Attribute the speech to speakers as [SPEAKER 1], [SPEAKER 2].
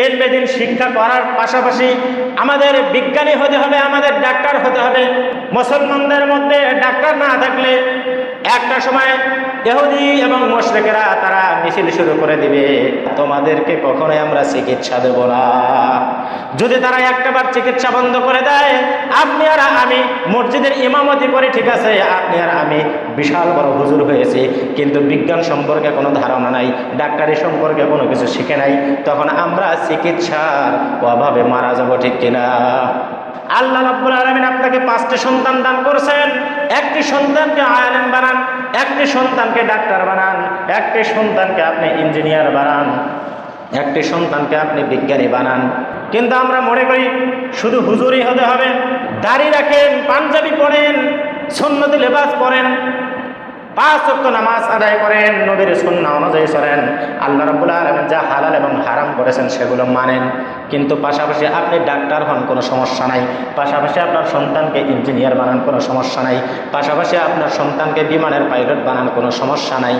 [SPEAKER 1] ইলমে দ্বীন শিক্ষা করার পাশাপাশি আমাদের বিজ্ঞানী হতে হবে, আমাদের ডাক্তার হতে হবে। মুসলমানদের মধ্যে ডাক্তার না থাকলে একটা সময় ইহুদি এবং মুশরিকেরা তারা মিছিল শুরু করে দিবে, তোমাদেরকে কখনোই আমরা চিকিৎসা দেব না। যদি তারা একটাবার চিকিৎসা বন্ধ করে দেয়, আপনি আর আমি মসজিদের ইমামতি করে, ঠিক আছে, আপনি আর আমি বিশাল বড় হুজুর হয়েছি, কিন্তু বিজ্ঞান সম্পর্কে কোনো ধারণা নাই, ডাক্তারি সম্পর্কে কোনো কিছু শিখে নাই, তখন আমরা চিকিৎসার অভাবে মারা যাব, ঠিক কিনা? আল্লাহ রাব্বুল আলামিন আপনাকে 5টি সন্তান দান করেছেন। একটি সন্তানকে আলেম বানান, একটি সন্তানকে ডাক্তার বানান, একটি সন্তানকে আপনি ইঞ্জিনিয়ার বানান, একটি সন্তানকে আপনি বিজ্ঞানী বানান। কিন্তু আমরা মনে করি শুধু হুজুরই হতে হবে, দাড়ি রাখেন, পাঞ্জাবি পরেন, সুন্নতি লেবাস পরেন, 5 ওয়াক্ত নামাজ আদায় করেন, নবীর সুন্নাহ অনুযায়ী চলেন, আল্লাহ রাব্বুল আলামিন যা হালাল এবং হারাম করেছেন সেগুলো মানেন, কিন্তু পাশাপাশি আপনি ডাক্তার হন, কোনো সমস্যা নাই, পাশাপাশি আপনার সন্তানকে ইঞ্জিনিয়ার বানান, কোনো সমস্যা নাই, পাশাপাশি আপনার সন্তানকে বিমানের পাইলট বানান, কোনো সমস্যা নাই।